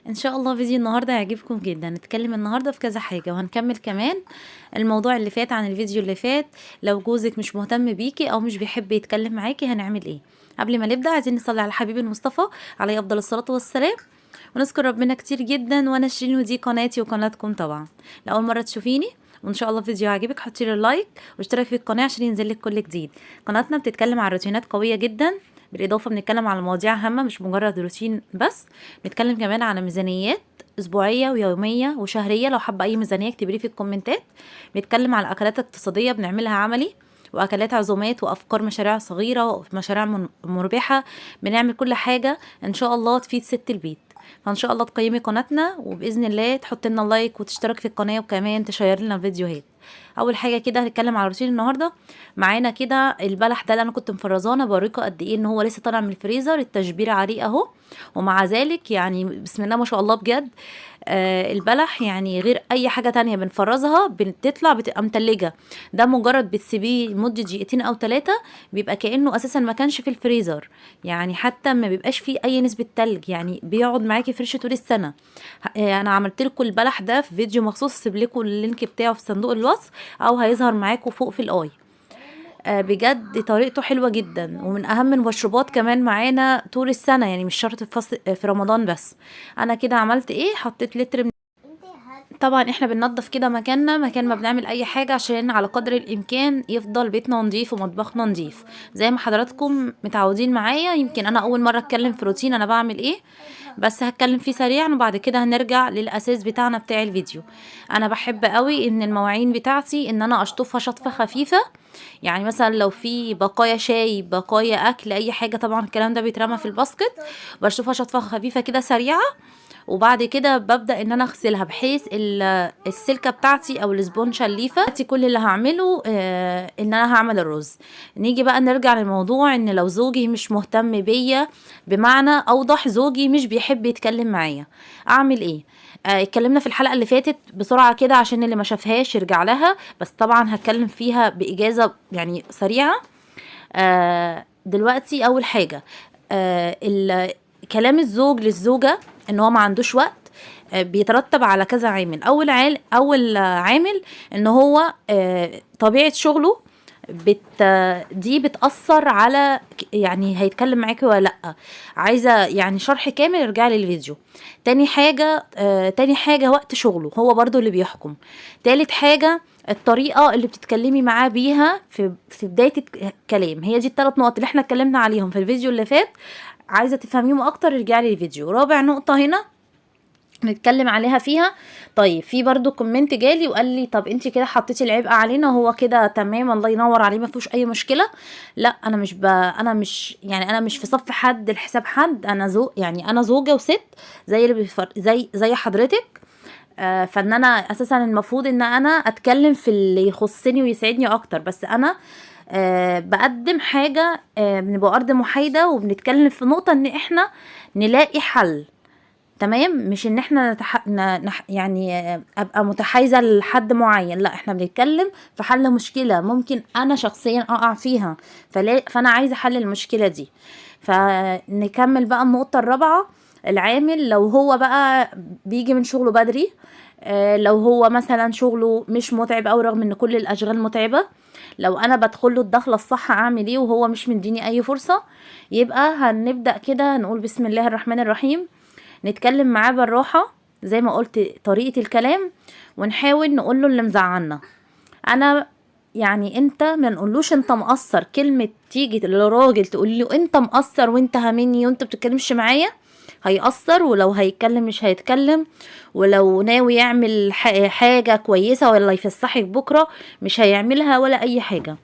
ان شاء الله فيديو النهارده هيعجبكم جدا. نتكلم النهارده في كذا حاجه وهنكمل كمان الموضوع اللي فات عن الفيديو اللي فات. لو جوزك مش مهتم بيكي او مش بيحب يتكلم معاكي هنعمل ايه؟ قبل ما نبدا عايزين نصلي على حبيب المصطفى عليه افضل الصلاه والسلام ونذكر ربنا كتير جدا. وانا شيرين ودي قناتي وقناتكم طبعا. لاول مره تشوفيني وان شاء الله الفيديو عجبك حطي لي لايك واشترك في القناه عشان ينزل لك كل جديد. قناتنا بتتكلم عن روتينات قويه جدا، بالاضافه بنتكلم على مواضيع هامه مش مجرد روتين بس. بنتكلم كمان على ميزانيات اسبوعيه ويوميه وشهريه، لو حابه اي ميزانيه اكتبي لي في الكومنتات. بنتكلم على اكلات اقتصاديه بنعملها عملي، واكلات عزومات وافكار مشاريع صغيره ومشاريع مربحه. بنعمل كل حاجه ان شاء الله تفيد ست البيت. فان شاء الله تقيمي قناتنا وباذن الله تحطي لنا لايك وتشترك في القناه وكمان تشير لنا الفيديوهات. اول حاجه كده هنتكلم على روتين النهارده. معانا كده البلح ده اللي انا كنت مفرزانه، بوريكم قد ايه ان هو لسه طالع من الفريزر، التشبير عليه اهو. ومع ذلك يعني بسم الله ما شاء الله بجد. البلح يعني غير اي حاجه تانية بنفرزها بتطلع بتبقى متلجه. ده مجرد بتسيبيه لمده دقيقتين او 3 بيبقى كانه اساسا ما كانش في الفريزر. يعني حتى ما بيبقاش فيه اي نسبه تلج، يعني بيقعد معاكي فريش طول السنه. انا عملت لكم البلح ده في فيديو مخصوص، سيب لكم اللينك بتاعه في صندوق الوصف او هيظهر معاكم فوق في الاي. بجد طريقته حلوه جدا، ومن اهم المشروبات كمان معانا طول السنه، يعني مش شرط في فصل في رمضان بس. انا كده عملت ايه، حطيت لتر طبعا احنا بننضف كده مكاننا مكان ما بنعمل اي حاجة عشان على قدر الامكان يفضل بيتنا نظيف ومطبخنا نظيف زي ما حضراتكم متعودين معايا. يمكن انا اول مرة اتكلم في روتين انا بعمل ايه، بس هتكلم فيه سريعا وبعد كده هنرجع للاساس بتاعنا بتاع الفيديو. انا بحب قوي ان المواعين بتاعتي ان انا اشطفها شطفة خفيفة. يعني مثلا لو في بقايا شاي بقايا اكل اي حاجة، طبعا الكلام ده بيترمى في الباسكت، بشطفها شطفة خفيفة كده سريعة. وبعد كده ببدأ ان انا اغسلها بحيث السلكة بتاعتي او الاسبونشة الليفة بتاعتي. كل اللي هعمله ان انا هعمل الرز. نيجي بقى نرجع للموضوع، ان لو زوجي مش مهتم بيا، بمعنى اوضح زوجي مش بيحب يتكلم معايا، اعمل ايه؟ اتكلمنا في الحلقة اللي فاتت بسرعة كده عشان اللي ما شافهاش يرجع لها، بس طبعا هتكلم فيها بإجازة يعني سريعة. دلوقتي اول حاجة، كلام الزوج للزوجة ان هو ما عندوش وقت بيترتب على كذا عامل. اول عامل ان هو طبيعة شغله دي بتأثر على يعني هيتكلم معاكي ولا لأ. عايزة يعني شرح كامل ارجعي للفيديو. تاني حاجة وقت شغله هو برضو اللي بيحكم. تالت حاجة الطريقة اللي بتتكلمي معاه بيها في بداية الكلام. هي دي الثلاث نقط اللي احنا اتكلمنا عليهم في الفيديو اللي فات. عايزة تفهميهم اكتر ارجعي للفيديو. رابع نقطة هنا نتكلم عليها فيها. طيب في برضو كومنت جالي وقال لي طب انت كده حطيتي العبء علينا، هو كده تمام الله ينور عليه ما فيهوش اي مشكله. لا انا مش في صف حد لحساب حد. انا يعني انا زوجه وست زي اللي زي حضرتك. فان انا اساسا المفروض ان انا اتكلم في اللي يخصني ويسعدني اكتر، بس انا بقدم حاجه بنبقى ارض محايده وبنتكلم في نقطه ان احنا نلاقي حل. تمام، مش ان احنا يعني ابقى متحيزه لحد معين، لا احنا بنتكلم في حل مشكله ممكن انا شخصيا اقع فيها، فانا عايزه حل المشكله دي. فنكمل بقى النقطه الرابعه. العامل لو هو بقى بيجي من شغله بدري، لو هو مثلا شغله مش متعب او رغم ان كل الاشغال متعبه، لو انا بدخله الدخله الصح اعمل ايه وهو مش مديني اي فرصه؟ يبقى هنبدا كده نقول بسم الله الرحمن الرحيم، نتكلم معاه بالراحة زي ما قلت طريقة الكلام، ونحاول نقوله اللي مزعلنا. انا يعني انت ما نقولوش انت مقصر. كلمة تيجي لراجل تقول له انت مقصر وانت هامني وانت بتتكلمش معايا، هيأثر. ولو هيتكلم مش هيتكلم، ولو ناوي يعمل حاجة كويسة ولا يفسحك بكرة مش هيعملها ولا اي حاجة.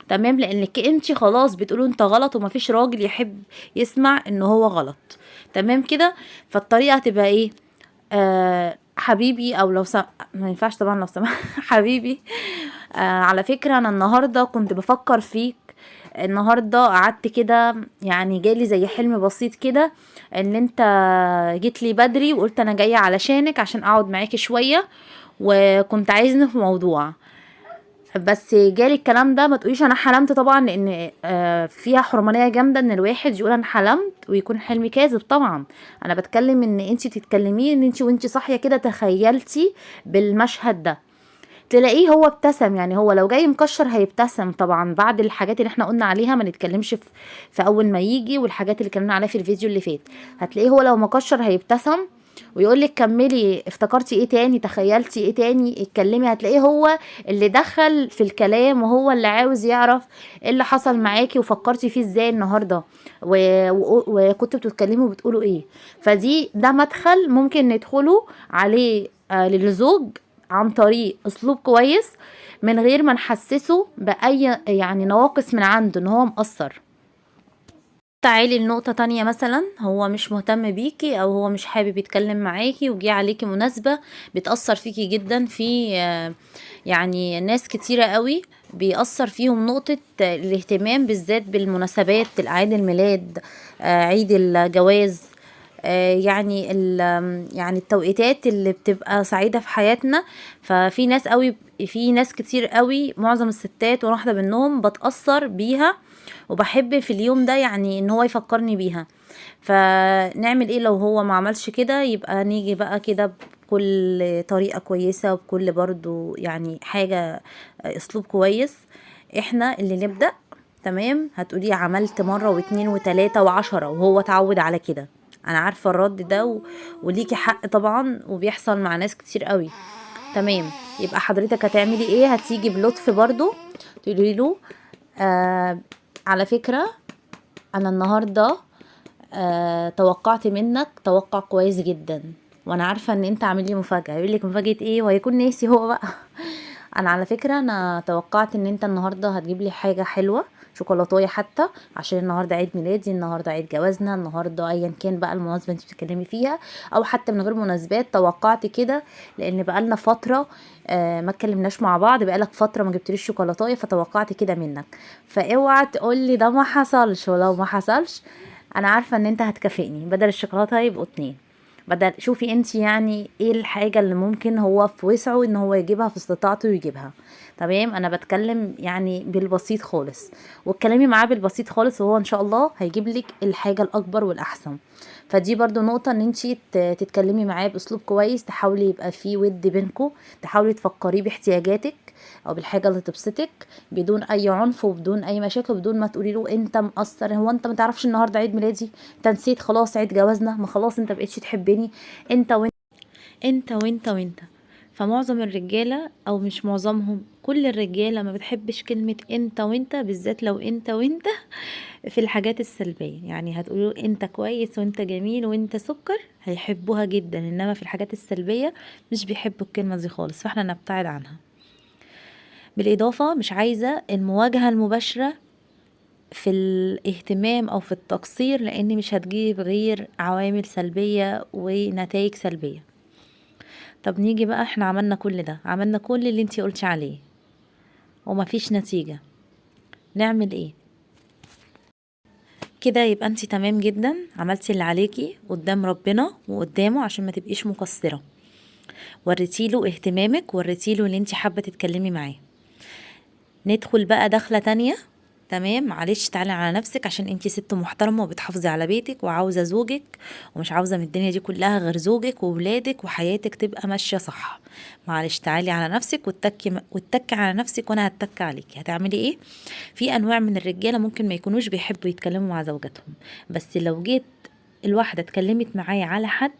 تمام، لانك انت خلاص بتقولوا انت غلط ومفيش راجل يحب يسمع ان هو غلط. تمام كده. فالطريقة هتبقى ايه؟ حبيبي او ما ينفعش طبعا لو سمحت حبيبي. على فكرة انا النهاردة كنت بفكر فيك. النهاردة قعدت كده يعني جالي زي حلم بسيط كده ان انت جيت لي بدري وقلت انا جاية علشانك عشان اقعد معاكي شوية، وكنت عايزني في موضوع. بس جالي الكلام ده ما تقوليش انا حلمت طبعا، لان فيها حرمانيه جامده ان الواحد يقول انا حلمت ويكون حلم كاذب. طبعا انا بتكلم ان انت تتكلمي ان انت وانت صاحيه كده تخيلتي بالمشهد ده، تلاقيه هو ابتسم. يعني هو لو جاي مكشر هيبتسم طبعا، بعد الحاجات اللي احنا قلنا عليها ما نتكلمش في اول ما يجي، والحاجات اللي اتكلمنا عليها في الفيديو اللي فات. هتلاقيه هو لو مكشر هيبتسم ويقول لك كملي، افتكرتي ايه تاني، تخيلتي ايه تاني، اتكلمي. هتلاقيه هو اللي دخل في الكلام، وهو اللي عاوز يعرف ايه اللي حصل معاكي وفكرتي فيه ازاي النهارده، وكنتوا بتتكلموا وبتقولوا ايه. ده مدخل ممكن ندخله عليه للزوج عن طريق اسلوب كويس، من غير ما نحسسه باي يعني نواقص من عنده ان هو مقصر. تعالي لنقطة تانية، مثلا هو مش مهتم بيكي او هو مش حابب يتكلم معاكي، وجي عليكي مناسبة بتأثر فيكي جدا. في يعني ناس كتيرة قوي بيأثر فيهم نقطة الاهتمام، بالذات بالمناسبات، الأعياد الميلاد، عيد الجواز، يعني يعني التوقيتات اللي بتبقى سعيدة في حياتنا. ففي ناس قوي، في ناس كتير قوي، معظم الستات وانا واحدة منهم، بتأثر بيها وبحب في اليوم ده يعني ان هو يفكرني بيها. فنعمل ايه لو هو ما عملش كده؟ يبقى نيجي بقى كده بكل طريقة كويسة، وبكل برضو يعني حاجة اسلوب كويس، احنا اللي نبدأ. تمام، هتقولي عملت مرة واتنين وتلاتة وعشرة وهو اتعود على كده. انا عارفة الرد ده وليكي حق طبعا، وبيحصل مع ناس كتير قوي. تمام، يبقى حضرتك هتعملي ايه؟ هتيجي بلطف برضو تقولي له على فكرة انا النهاردة توقعت منك توقع كويس جدا، وانا عارفة ان انت عامل لي مفاجأة. يقول لك مفاجأة ايه؟ وهيكون ناسي هو بقى. انا على فكرة انا توقعت ان انت النهاردة هتجيب لي حاجة حلوة، شوكولاتايه حتى، عشان النهارده عيد ميلادي، النهارده عيد جوازنا، النهارده ايا كان بقى المناسبه انت بتتكلمي فيها، او حتى من غير مناسبات. توقعت كده لان بقالنا فتره ما اتكلمناش مع بعض، بقالك فتره ما جبتليش شوكولاتايه، فتوقعت كده منك. فاوعى تقول لي ده ما حصلش، ولو ما حصلش انا عارفه ان انت هتكافئني، بدل الشوكولاته يبقوا اتنين. بدل شوفي انت يعني ايه الحاجة اللي ممكن هو في وسعه ان هو يجيبها، في استطاعته يجيبها. تمام، انا بتكلم يعني بالبسيط خالص، واتكلمي معاه بالبسيط خالص، وهو ان شاء الله هيجيب لك الحاجة الاكبر والاحسن. فدي برضو نقطة، ان انتي تتكلمي معاه باسلوب كويس، تحاولي يبقى فيه ود بينكو، تحاولي تفكريه باحتياجاتك او بالحاجة اللي تبسطك، بدون اي عنف وبدون اي مشاكل، بدون ما تقولي له انت مقصر، هو انت ما تعرفش النهارده عيد ميلادي، انت نسيت خلاص عيد جوازنا، ما خلاص انت بقيتش تحبني، انت وانت انت وانت وانت. فمعظم الرجالة، او مش معظمهم، كل الرجالة ما بتحبش كلمة انت وانت، بالذات لو انت وانت في الحاجات السلبية. يعني هتقولوا انت كويس وانت جميل وانت سكر، هيحبوها جدا، انما في الحاجات السلبية مش بيحبوا الكلمة دي خالص، فاحنا نبتعد عنها. بالاضافة مش عايزة المواجهة المباشرة في الاهتمام او في التقصير، لان مش هتجيب غير عوامل سلبية ونتائج سلبية. طب نيجي بقى، احنا عملنا كل ده، عملنا كل اللي انتي قلتي عليه ومفيش نتيجة، نعمل ايه كده؟ يبقى انتي تمام جدا، عملتي اللي عليكي قدام ربنا وقدامه عشان ما تبقيش مقصرة، وريتيله اهتمامك، وريتيله اللي انتي حابة تتكلمي معاه. ندخل بقى دخلة تانية. تمام، معلش تعالي على نفسك، عشان انتي ست محترمة وبتحافظي على بيتك وعاوزة زوجك، ومش عاوزة من الدنيا دي كلها غير زوجك وولادك وحياتك تبقى ماشية صح. معلش تعالي على نفسك واتكي على نفسك، وانا هتك عليكي. هتعملي ايه؟ في انواع من الرجالة ممكن ما يكونوش بيحبوا يتكلموا مع زوجاتهم، بس لو جيت الواحدة اتكلمت معايا على حد،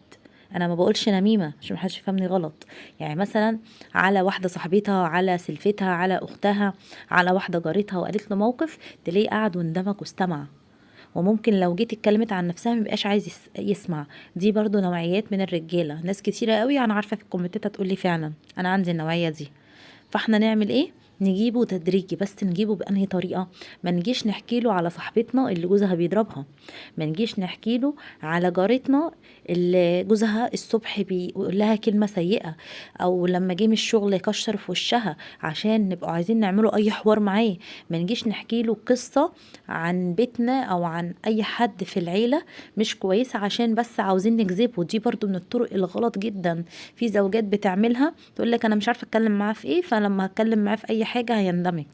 انا ما بقولش نميمه عشان محدش يفهمني غلط، يعني مثلا على واحده صاحبتها، على سلفتها، على اختها، على واحده جارتها، وقالت له موقف، تلاقيه قعد واندمج واستمع. وممكن لو جيت اتكلمت عن نفسها مبقاش عايز يسمع. دي برضو نوعيات من الرجاله، ناس كتيره قوي انا عارفه في الكومنتات هتقولي فعلا انا عندي النوعيه دي. فاحنا نعمل ايه؟ نجيبه تدريجي، بس نجيبه بأنهي طريقة؟ ما نجيش نحكي له على صاحبتنا اللي جوزها بيضربها، ما نجيش نحكي له على جارتنا اللي جوزها الصبح بيقول لها كلمة سيئة، او لما جه من الشغل يكشر في وشها عشان نبقى عايزين نعمله اي حوار معاه. ما نجيش نحكي له قصة عن بيتنا او عن اي حد في العيلة مش كويسة عشان بس عاوزين نجذبه. دي برضو من الطرق الغلط جدا، في زوجات بتعملها، تقول لك انا مش عارفة اتكلم معاه في ايه، فلما هتكلم معاه في اي حاجه هيندمج.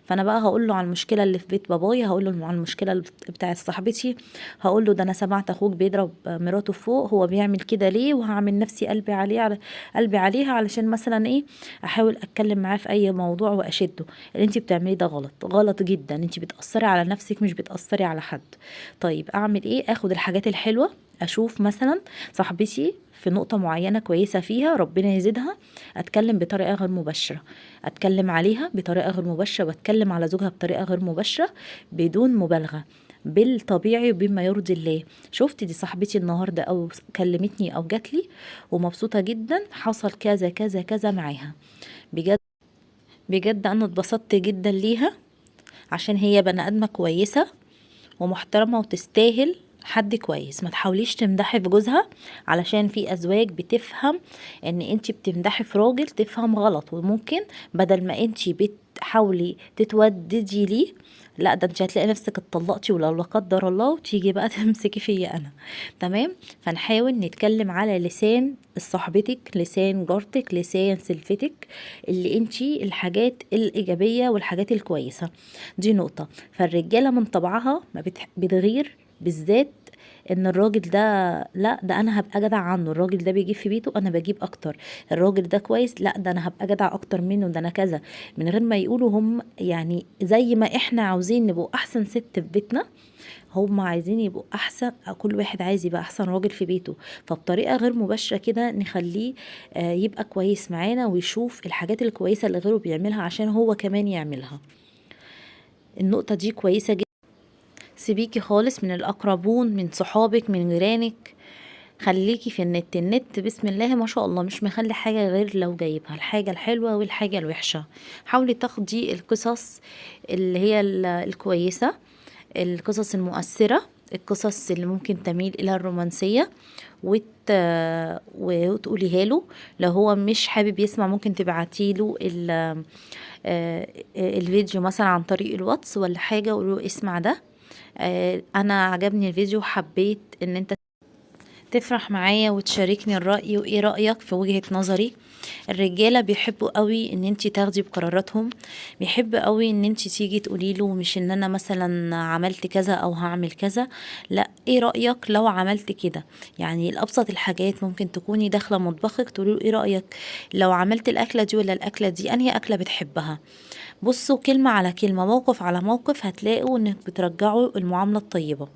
فانا بقى هقول له على المشكله اللي في بيت بابايا، هقول له على المشكله بتاعت صاحبتي، هقول له ده انا سمعت اخوك بيضرب مراته فوق، هو بيعمل كده ليه، وهعمل نفسي قلبي عليه قلبي عليها علشان مثلا ايه، احاول اتكلم معاه في اي موضوع واشده. اللي انت بتعمليه ده غلط، غلط جدا، انت بتاثري على نفسك مش بتاثري على حد. طيب اعمل ايه؟ اخد الحاجات الحلوه، اشوف مثلا صاحبتي في نقطة معينة كويسة فيها ربنا يزيدها، اتكلم بطريقة غير مباشرة، اتكلم عليها بطريقة غير مباشرة، واتكلم على زوجها بطريقة غير مباشرة بدون مبالغة، بالطبيعي وبما يرضي الله. شفت دي صاحبتي النهاردة او كلمتني او جاتلي ومبسوطة جدا، حصل كذا كذا كذا معاها. بجد بجد انا اتبسطت جدا ليها، عشان هي بني ادمة كويسة ومحترمة وتستاهل حد كويس. ما تحاوليش تمدحي في جوزها، علشان في ازواج بتفهم ان انتي بتمدحي في راجل تفهم غلط، وممكن بدل ما انتي بتحاولي تتوددي ليه، لا ده انت هتلاقي نفسك اتطلقتي ولو لا قدر الله، وتيجي بقى تمسكي فيا انا. تمام. فنحاول نتكلم على لسان صاحبتك، لسان جارتك، لسان سلفتك، اللي انتي الحاجات الايجابيه والحاجات الكويسه. دي نقطه. فالرجاله من طبعها ما بتغير، بالذات ان الراجل ده، لا ده انا هبقى جدع عنه، الراجل ده بيجيب في بيته انا بجيب اكتر، الراجل ده كويس، لا ده انا هبقى جدع اكتر منه، ده انا كذا، من غير ما يقولوا هم. يعني زي ما احنا عاوزين نبقوا احسن ست في بيتنا، هم عايزين يبقوا احسن، كل واحد عايز يبقى احسن راجل في بيته. فبطريقة غير مباشرة كده نخليه يبقى كويس معانا، ويشوف الحاجات الكويسة اللي غيره بيعملها عشان هو كمان يعملها. النقطة دي كويسة جدا. سيبيكي خالص من الاقربون، من صحابك، من جيرانك، خليكي في النت بسم الله ما شاء الله مش مخلي حاجة غير لو جايبها، الحاجة الحلوة والحاجة الوحشة. حاولي تاخدي القصص اللي هي الكويسة، القصص المؤثرة، القصص اللي ممكن تميل إلى الرومانسية، وتقوليها له. لو هو مش حابب يسمع ممكن تبعتيله الفيديو مثلا عن طريق الواتس ولا حاجة، وقوله اسمع ده، انا عجبني الفيديو، حبيت ان انت تفرح معايا وتشاركني الرأي، وايه رأيك في وجهة نظري. الرجالة بيحبوا قوي ان انتي تاخدي بقراراتهم، بيحب قوي ان انتي تيجي تقولي له، مش ان انا مثلا عملت كذا او هعمل كذا، لا ايه رأيك لو عملت كده. يعني الابسط الحاجات، ممكن تكوني داخلة مطبخك تقولي له ايه رأيك لو عملت الاكلة دي ولا الاكلة دي، انهي اكلة بتحبها. بصوا كلمة على كلمة، موقف على موقف، هتلاقوا انك بترجعوا المعاملة الطيبة.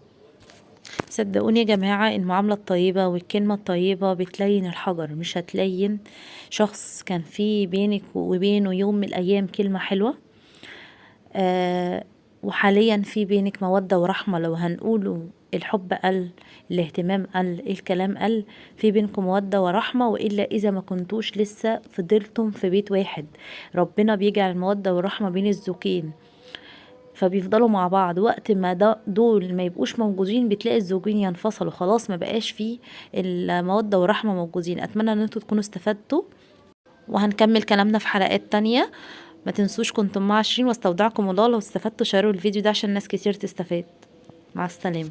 صدقوني يا جماعة، المعاملة الطيبة والكلمة الطيبة بتلين الحجر، مش هتلين شخص كان في بينك وبينه يوم من الأيام كلمة حلوة، وحاليا في بينك مودة ورحمة. لو هنقوله الحب قل، الاهتمام قل، الكلام قل، في بينكم مودة ورحمة، وإلا إذا ما كنتوش لسه فضلتم في بيت واحد. ربنا بيجعل المودة والرحمة بين الزوجين، فبيفضلوا مع بعض. وقت ما دول ما يبقوش موجودين، بتلاقي الزوجين ينفصلوا خلاص، ما بقاش فيه المودة والرحمة موجودين. اتمنى ان انتوا تكونوا استفدتوا، وهنكمل كلامنا في حلقات تانية. ما تنسوش كنتم مع 20، واستودعكم الله. لو استفدتوا شاركوا الفيديو ده عشان ناس كتير تستفاد. مع السلامة.